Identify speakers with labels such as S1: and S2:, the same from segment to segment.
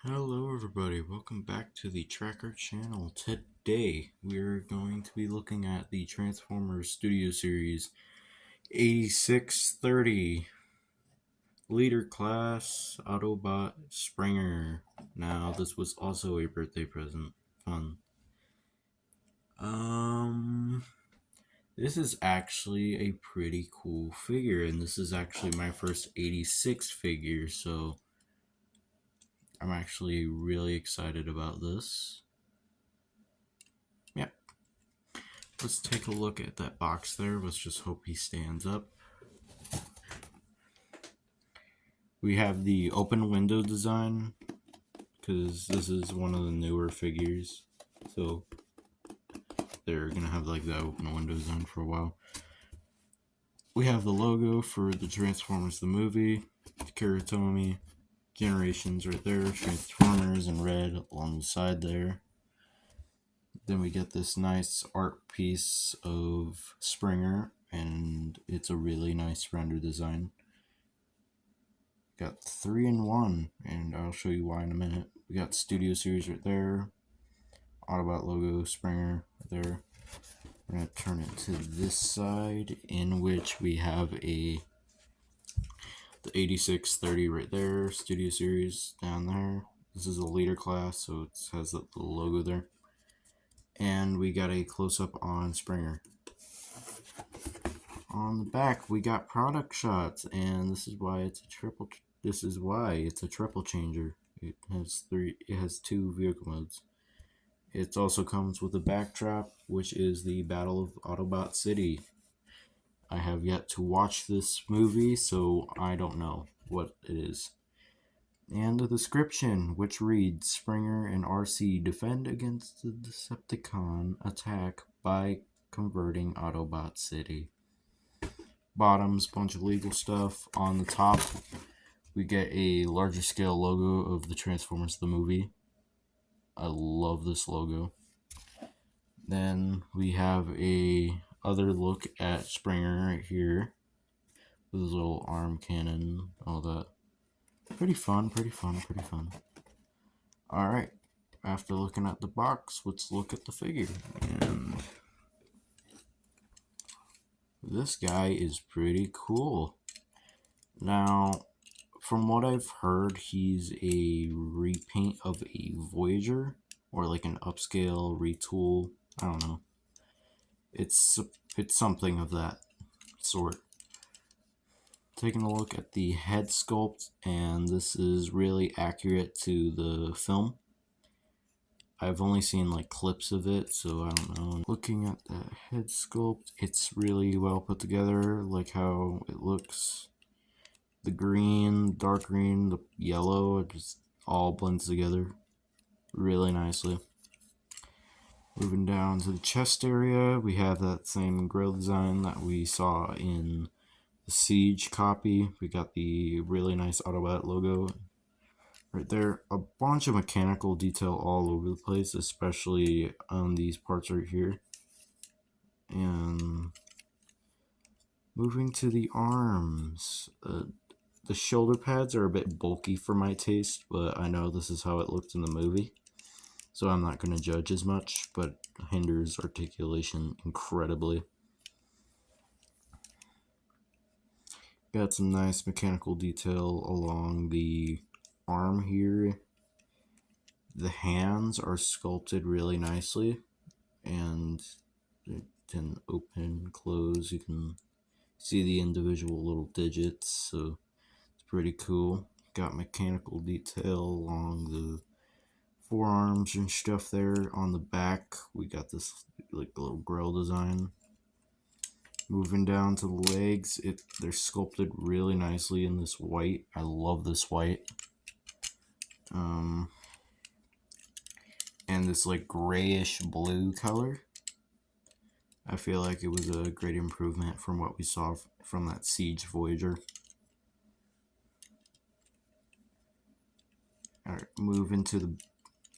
S1: Hello everybody, welcome back to the Tracker channel. Today we're going to be looking at the Transformers Studio Series 8630 Leader Class Autobot Springer. Now this was also a birthday present. Fun. This is actually a pretty cool figure, and this is actually my first 86 figure, so I'm actually really excited about this. Yep. Let's take a look at that box there. Let's just hope he stands up. We have the open window design, because this is one of the newer figures. So they're going to have like the open window design for a while. We have the logo for the Transformers the movie, Kuratomi, Generations right there, Transformers in red along the side there. Then we get this nice art piece of Springer, and it's a really nice render design. Got 3-in-1, and I'll show you why in a minute. We got Studio Series right there, Autobot logo, Springer right there. We're going to turn it to this side, in which we have the 8630 right there, Studio Series down there. This is a leader class, so it has the logo there. And we got a close-up on Springer. On the back, we got product shots, and this is why it's a triple changer. It has two vehicle modes. It also comes with a backdrop, which is the Battle of Autobot City. I have yet to watch this movie, so I don't know what it is. And the description, which reads, Springer and RC defend against the Decepticon attack by converting Autobot City. Bottoms, bunch of legal stuff. On the top, we get a larger scale logo of the Transformers the movie. I love this logo. Then we have a other look at Springer right here with his little arm cannon, all that. Pretty fun. Alright, after looking at the box, let's look at the figure. And this guy is pretty cool. Now, from what I've heard, he's a repaint of a Voyager, or like an upscale retool. I don't know. It's something of that sort. Taking a look at the head sculpt, and this is really accurate to the film. I've only seen like clips of it, so I don't know. Looking at the head sculpt, it's really well put together, like how it looks. The green, dark green, the yellow, it just all blends together really nicely. Moving down to the chest area, we have that same grill design that we saw in the Siege copy. We got the really nice Autobot logo right there. A bunch of mechanical detail all over the place, especially on these parts right here. And moving to the arms, the shoulder pads are a bit bulky for my taste, but I know this is how it looked in the movie, so I'm not going to judge as much, but hinders articulation incredibly. Got some nice mechanical detail along the arm here. The hands are sculpted really nicely, and it can open, close. You can see the individual little digits, so it's pretty cool. Got mechanical detail along the forearms and stuff there. On the back, we got this like little grill design. Moving down to the legs, they're sculpted really nicely in this white. I love this white. And this like grayish blue color. I feel like it was a great improvement from what we saw from that Siege Voyager. Alright, moving to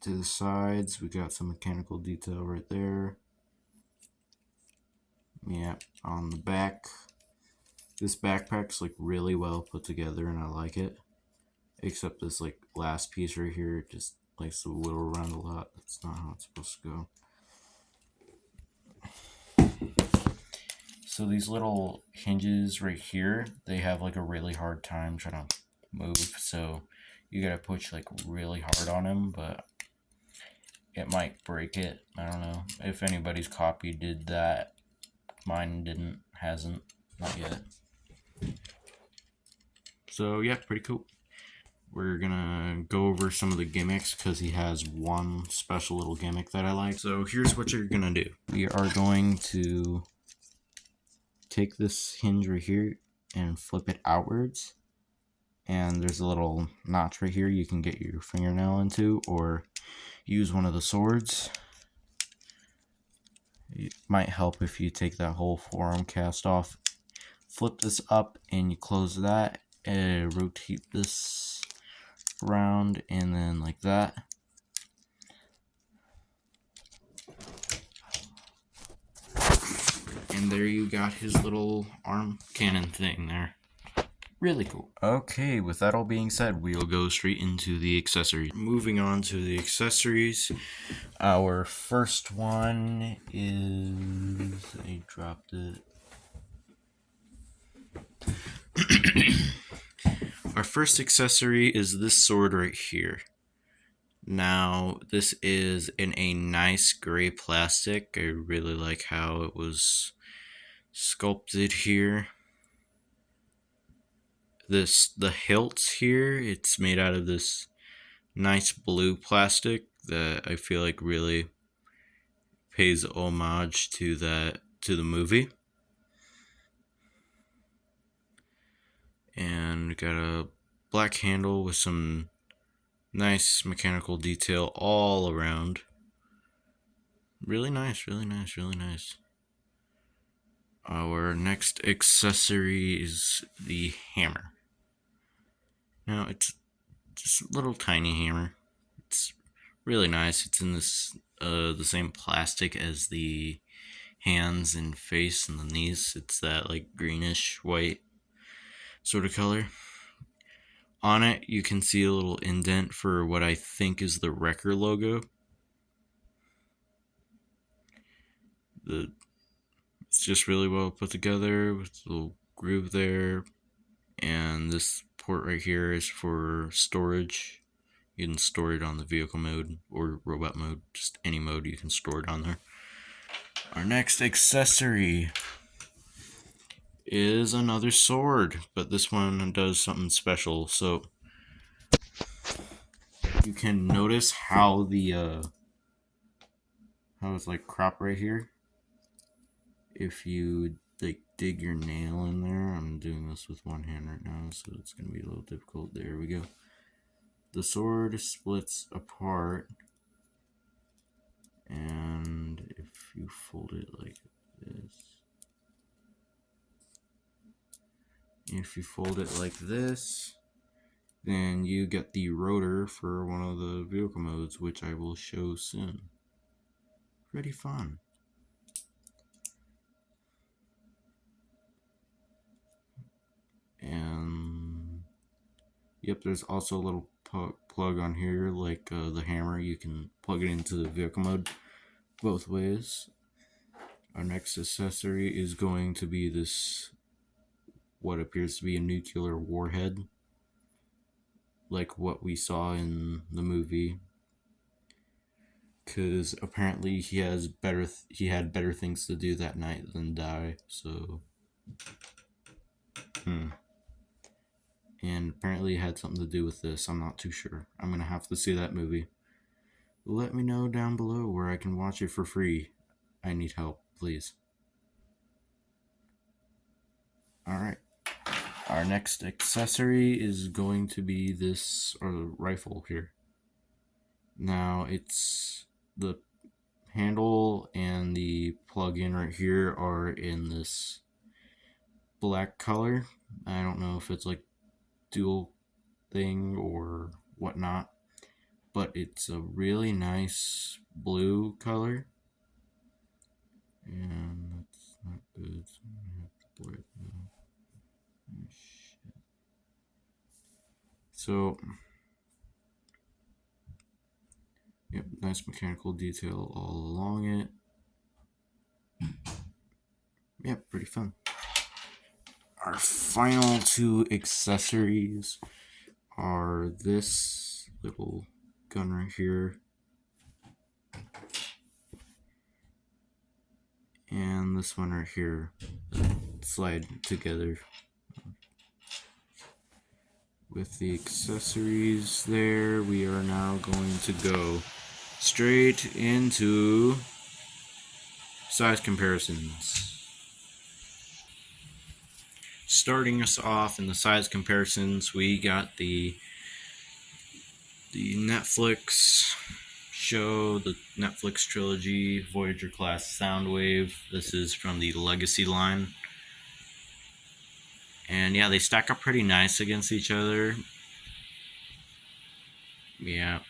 S1: the sides, we got some mechanical detail right there. Yeah, on the back, this backpack's like really well put together and I like it. except this like last piece right here just likes to whittle around a lot. That's not how it's supposed to go. So these little hinges right here, they have like a really hard time trying to move. So you gotta push like really hard on them, but it might break it. I don't know. If anybody's copy did that, mine didn't, hasn't, not yet. So yeah, pretty cool. We're gonna go over some of the gimmicks because he has one special little gimmick that I like. So here's what you're gonna do. We are going to take this hinge right here and flip it outwards. And there's a little notch right here you can get your fingernail into or use one of the swords. It might help if you take that whole forearm cast off. Flip this up and you close that and rotate this around and then like that. And there you got his little arm cannon thing there. Really cool. Okay, with that all being said, we'll go straight into the accessories. Moving on to the accessories, our first one is, I dropped it. Our first accessory is this sword right here. Now, this is in a nice gray plastic. I really like how it was sculpted here. The hilts here, it's made out of this nice blue plastic that I feel like really pays homage to the movie. And got a black handle with some nice mechanical detail all around. Really nice, really nice, really nice. Our next accessory is the hammer. Now, it's just a little tiny hammer. It's really nice. It's in this the same plastic as the hands and face and the knees. It's that like greenish white sort of color. On it, you can see a little indent for what I think is the Wrecker logo. It's just really well put together with a little groove there. And this port right here is for storage. You can store it on the vehicle mode or robot mode, just any mode you can store it on there. Our next accessory is another sword, but this one does something special. So you can notice how how it's like cropped right here. If you like dig your nail in there, I'm doing this with one hand right now, so it's gonna be a little difficult. There we go. The sword splits apart, and if you fold it like this, then you get the rotor for one of the vehicle modes, which I will show soon. Pretty fun. And yep, there's also a little plug on here, like the hammer. You can plug it into the vehicle mode both ways. Our next accessory is going to be this, what appears to be a nuclear warhead, like what we saw in the movie. Because apparently he had better things to do that night than die. So, and apparently it had something to do with this. I'm not too sure. I'm gonna have to see that movie. Let me know down below where I can watch it for free. I need help, please. Alright. Our next accessory is going to be this rifle here. Now, it's the handle and the plug-in right here are in this black color. I don't know if it's like dual thing or whatnot, but it's a really nice blue color. And that's not good. So I'm gonna have to So, yep, nice mechanical detail all along it. Yep, pretty fun. Our final two accessories are this little gun right here and this one right here. Slide together. With the accessories there, we are now going to go straight into size comparisons. Starting us off in the size comparisons, we got the Netflix show, the Netflix trilogy, Voyager class Soundwave. This is from the Legacy line. And yeah, they stack up pretty nice against each other. Yeah.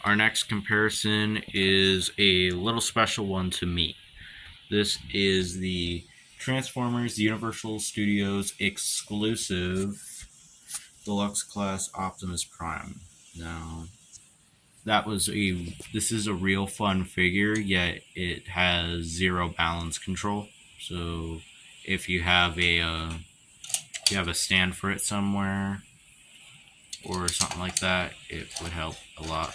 S1: Our next comparison is a little special one to me. This is the Transformers Universal Studios exclusive Deluxe Class Optimus Prime. Now, this is a real fun figure, yet it has zero balance control. So if you have a stand for it somewhere or something like that, it would help a lot.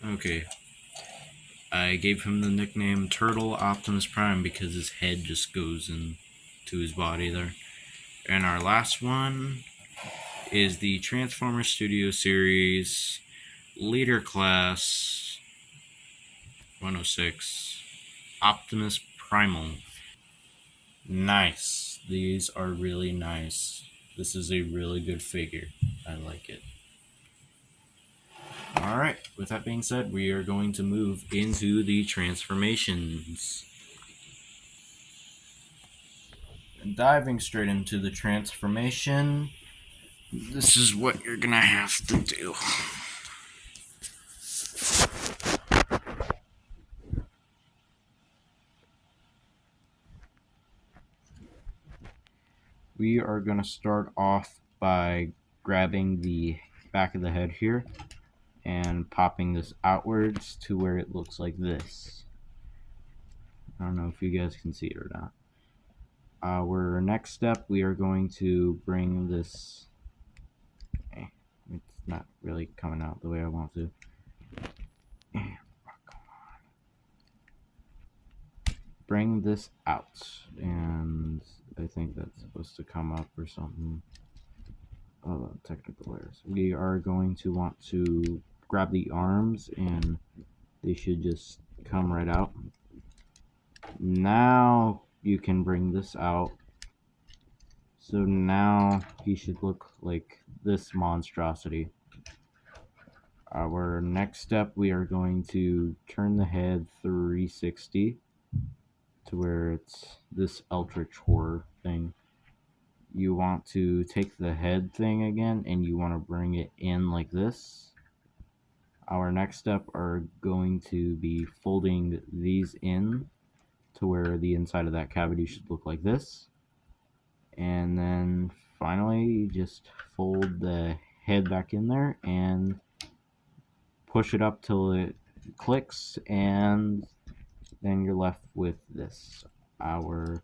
S1: Okay, I gave him the nickname Turtle Optimus Prime because his head just goes into his body there. And our last one is the Transformers Studio Series Leader Class 106 Optimus Primal. Nice. These are really nice. This is a really good figure. I like it. Alright, with that being said, we are going to move into the transformations. And diving straight into the transformation, this is what you're gonna have to do. We are gonna start off by grabbing the back of the head here and popping this outwards to where it looks like this. I don't know if you guys can see it or not. Our next step, we are going to bring this. It's not really coming out the way I want to. Bring this out, and I think that's supposed to come up or something. Oh, technical errors. We are going to want to grab the arms, and they should just come right out. Now you can bring this out. So now he should look like this monstrosity. Our next step, we are going to turn the head 360 to where it's this Eldritch Horror thing. You want to take the head thing again and you want to bring it in like this. Our next step are going to be folding these in to where the inside of that cavity should look like this. And then finally just fold the head back in there and push it up till it clicks, and then you're left with this. Our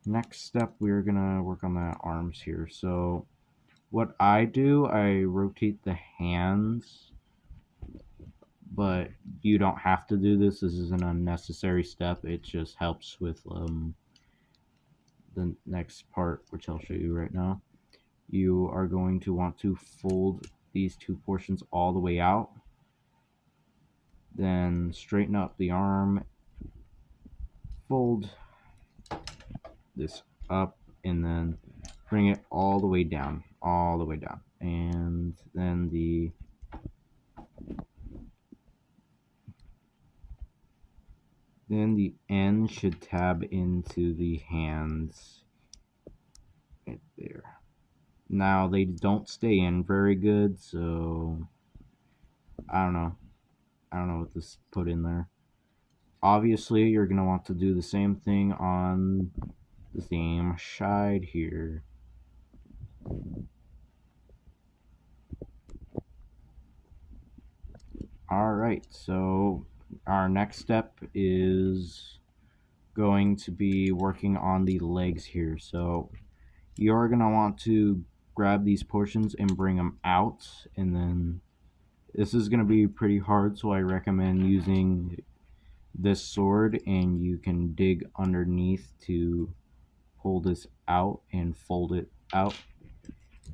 S1: next step, we're gonna work on the arms here. So what I do, I rotate the hands, but you don't have to do this. This is an unnecessary step. It just helps with the next part, which I'll show you right now. You are going to want to fold these two portions all the way out, then straighten up the arm, fold this up, and then bring it all the way down, and then the end should tab into the hands right there. Now they don't stay in very good, so I don't know what to put in there. Obviously you're going to want to do the same thing on the same side here. Alright, so our next step is going to be working on the legs here. So you're going to want to grab these portions and bring them out, and then this is going to be pretty hard, so I recommend using this sword, and you can dig underneath to pull this out and fold it out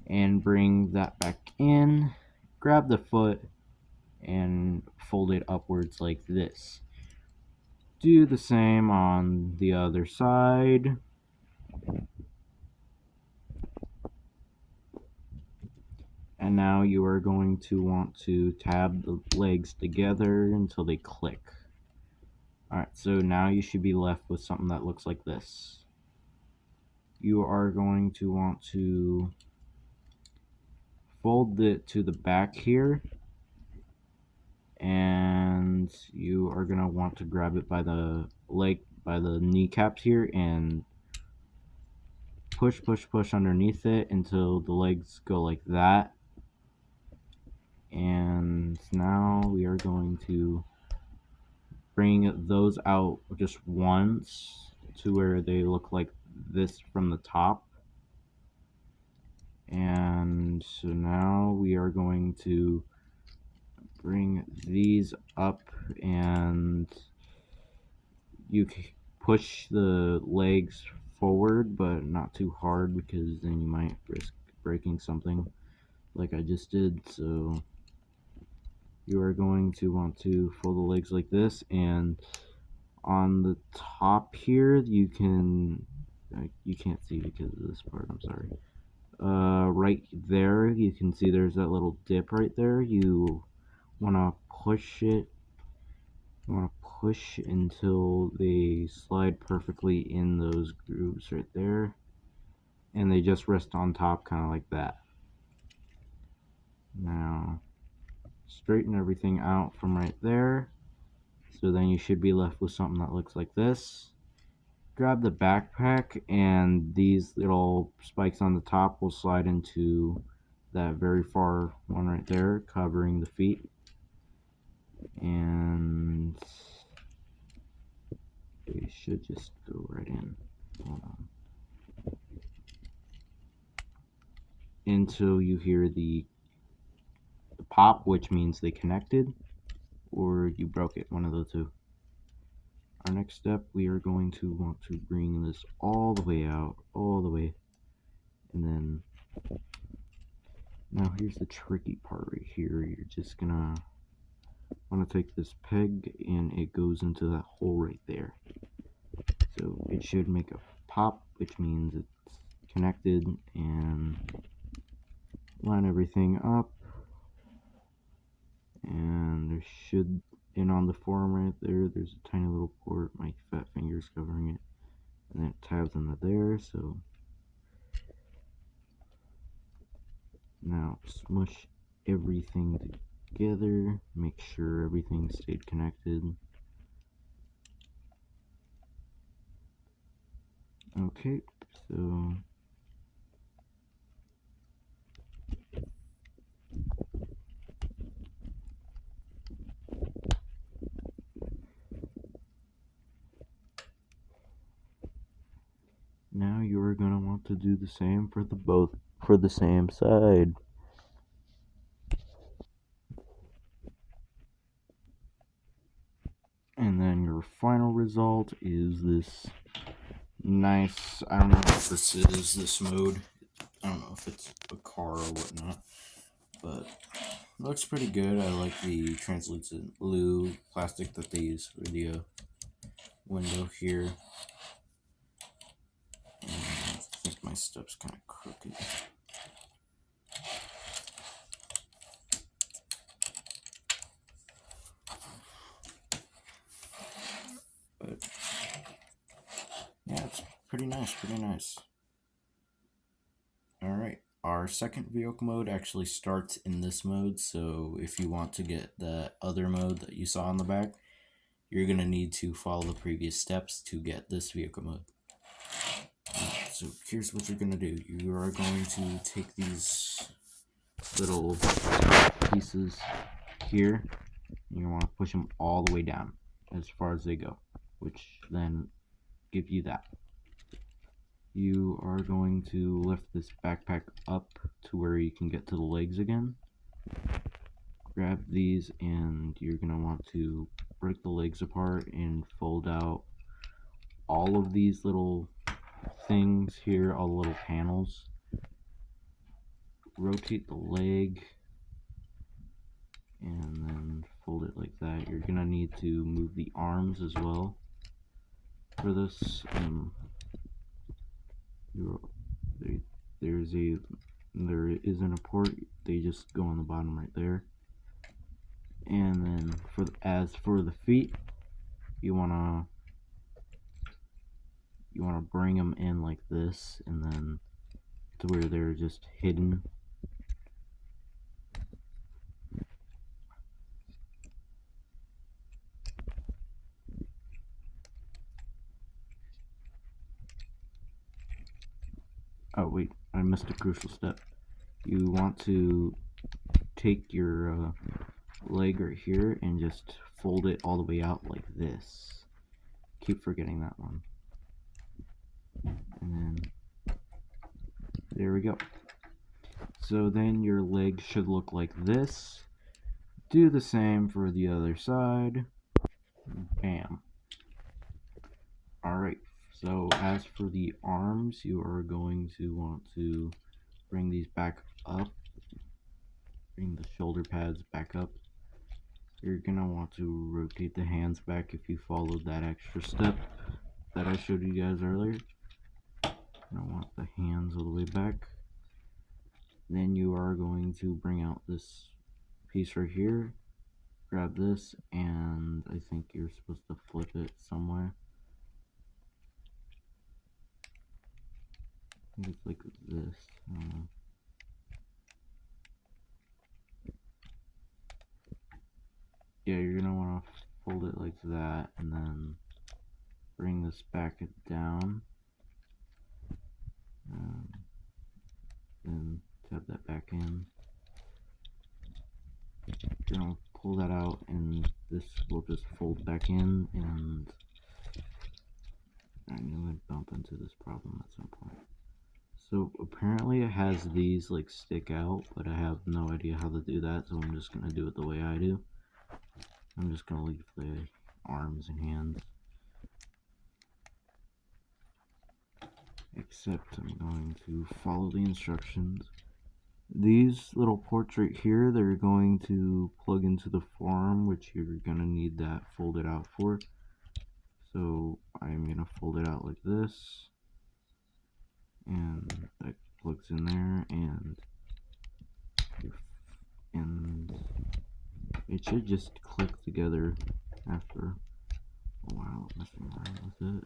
S1: and bring that back in. Grab the foot and fold it upwards like this. Do the same on the other side. And now you are going to want to tab the legs together until they click. Alright, so now you should be left with something that looks like this. You are going to want to fold it to the back here, and you are going to want to grab it by the leg, by the kneecaps here, and push underneath it until the legs go like that. And now we are going to bring those out just once to where they look like this from the top. And so now we are going to bring these up, and you push the legs forward, but not too hard, because then you might risk breaking something like I just did. So you are going to want to fold the legs like this, and on the top here you can't see because of this part, I'm sorry. Right there you can see there's that little dip right there. You want to push it. You want to push until they slide perfectly in those grooves right there, and they just rest on top, kind of like that. Now straighten everything out from right there, so then you should be left with something that looks like this. Grab the backpack, and these little spikes on the top will slide into that very far one right there, covering the feet. And they should just go right in. Hold on. Until you hear the pop, which means they connected, or you broke it, one of the two. Our next step, we are going to want to bring this all the way out, all the way, and then now here's the tricky part right here. You're just gonna want to take this peg, and it goes into that hole right there. So it should make a pop, which means it's connected, and line everything up. And there should, and on the form right there, there's a tiny little port. My fat finger's covering it, and then it tabs into there. So now smush everything together, make sure everything stayed connected. Okay, so now you're gonna want to do the same for the same side. And then your final result is this nice, I don't know if this is this mode, I don't know if it's a car or whatnot, but it looks pretty good. I like the translucent blue plastic that they use for the window here. And I think my step's kind of crooked. But yeah, it's pretty nice, pretty nice. Alright, our second vehicle mode actually starts in this mode, so if you want to get the other mode that you saw on the back, you're going to need to follow the previous steps to get this vehicle mode. So here's what you're gonna do. You are going to take these little pieces here, and you want to push them all the way down as far as they go, which then give you that. You are going to lift this backpack up to where you can get to the legs again. Grab these, and you're going to want to break the legs apart and fold out all of these little things here, all the little panels. Rotate the leg and then fold it like that. You're going to need to move the arms as well for this. There isn't a port, they just go on the bottom right there. And then as for the feet, you wanna bring them in like this, and then to where they're just hidden. Oh wait, I missed a crucial step. You want to take your leg right here and just fold it all the way out like this. Keep forgetting that one. And then there we go. So then your leg should look like this. Do the same for the other side. Bam. Alright, so as for the arms, you are going to want to bring these back up. Bring the shoulder pads back up. You're going to want to rotate the hands back if you followed that extra step that I showed you guys earlier. I want the hands all the way back. Then you are going to bring out this piece right here. Grab this, and I think you're supposed to flip it somewhere. I think it's like this. Yeah, you're gonna want to fold it like that, and then bring this back down. Then tap that back in. You're gonna pull that out, and this will just fold back in. And I knew I'd bump into this problem at some point. So apparently it has these like stick out, but I have no idea how to do that, so I'm just gonna do it the way I do. I'm just gonna leave the arms and hands. Except I'm going to follow the instructions. These little ports right here, they're going to plug into the forearm, which you're gonna need that folded out for. So I'm gonna fold it out like this, and that plugs in there, and it should just click together after a while of messing around with it.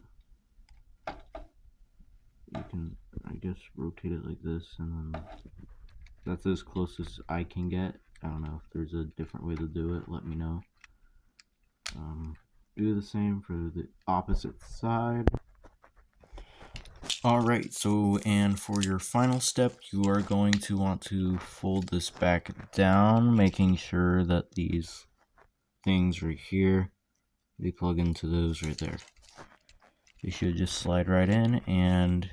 S1: You can, I guess, rotate it like this, and then that's as close as I can get. I don't know if there's a different way to do it, let me know. Do the same for the opposite side. Alright, so and for your final step, you are going to want to fold this back down, making sure that these things right here, they plug into those right there. They should just slide right in, and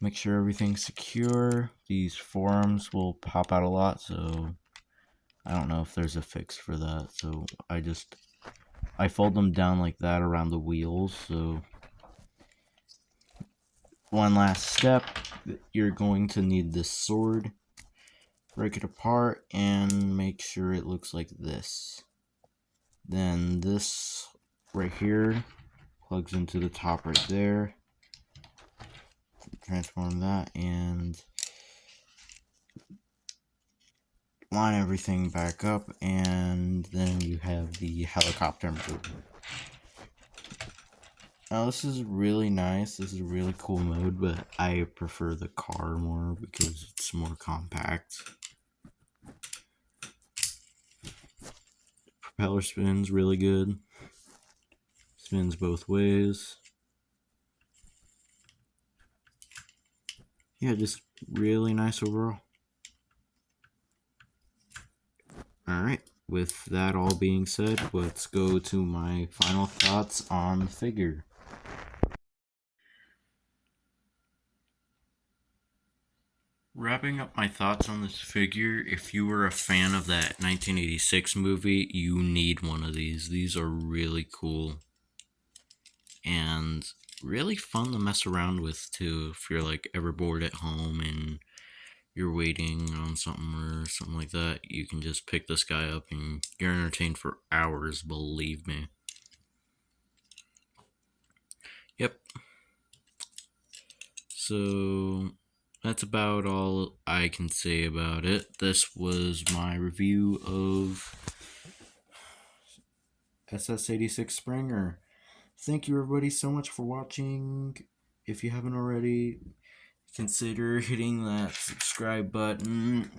S1: make sure everything's secure. These forearms will pop out a lot, so I don't know if there's a fix for that. So I fold them down like that around the wheels. So one last step, you're going to need this sword. Break it apart and make sure it looks like this. Then this right here plugs into the top right there. Transform that and line everything back up, and then you have the helicopter mode. Now this is really nice, this is a really cool mode, but I prefer the car more because it's more compact. Propeller spins really good, spins both ways. yeah, just really nice overall. Alright, with that all being said, let's go to my final thoughts on the figure. Wrapping up my thoughts on this figure, if you were a fan of that 1986 movie, you need one of these. These are really cool and really fun to mess around with too. If you're like ever bored at home and you're waiting on something or something like that, you can just pick this guy up and you're entertained for hours, believe me. Yep. So that's about all I can say about it. This was my review of SS86 Springer. Thank you everybody so much for watching. If you haven't already, consider hitting that subscribe button.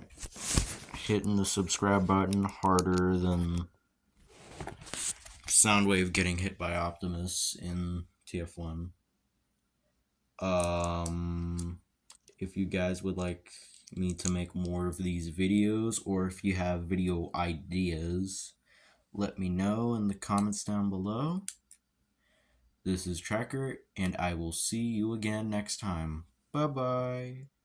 S1: Hitting the subscribe button harder than Soundwave getting hit by Optimus in TF1. If you guys would like me to make more of these videos, or if you have video ideas, let me know in the comments down below. This is Tracker, and I will see you again next time. Bye bye.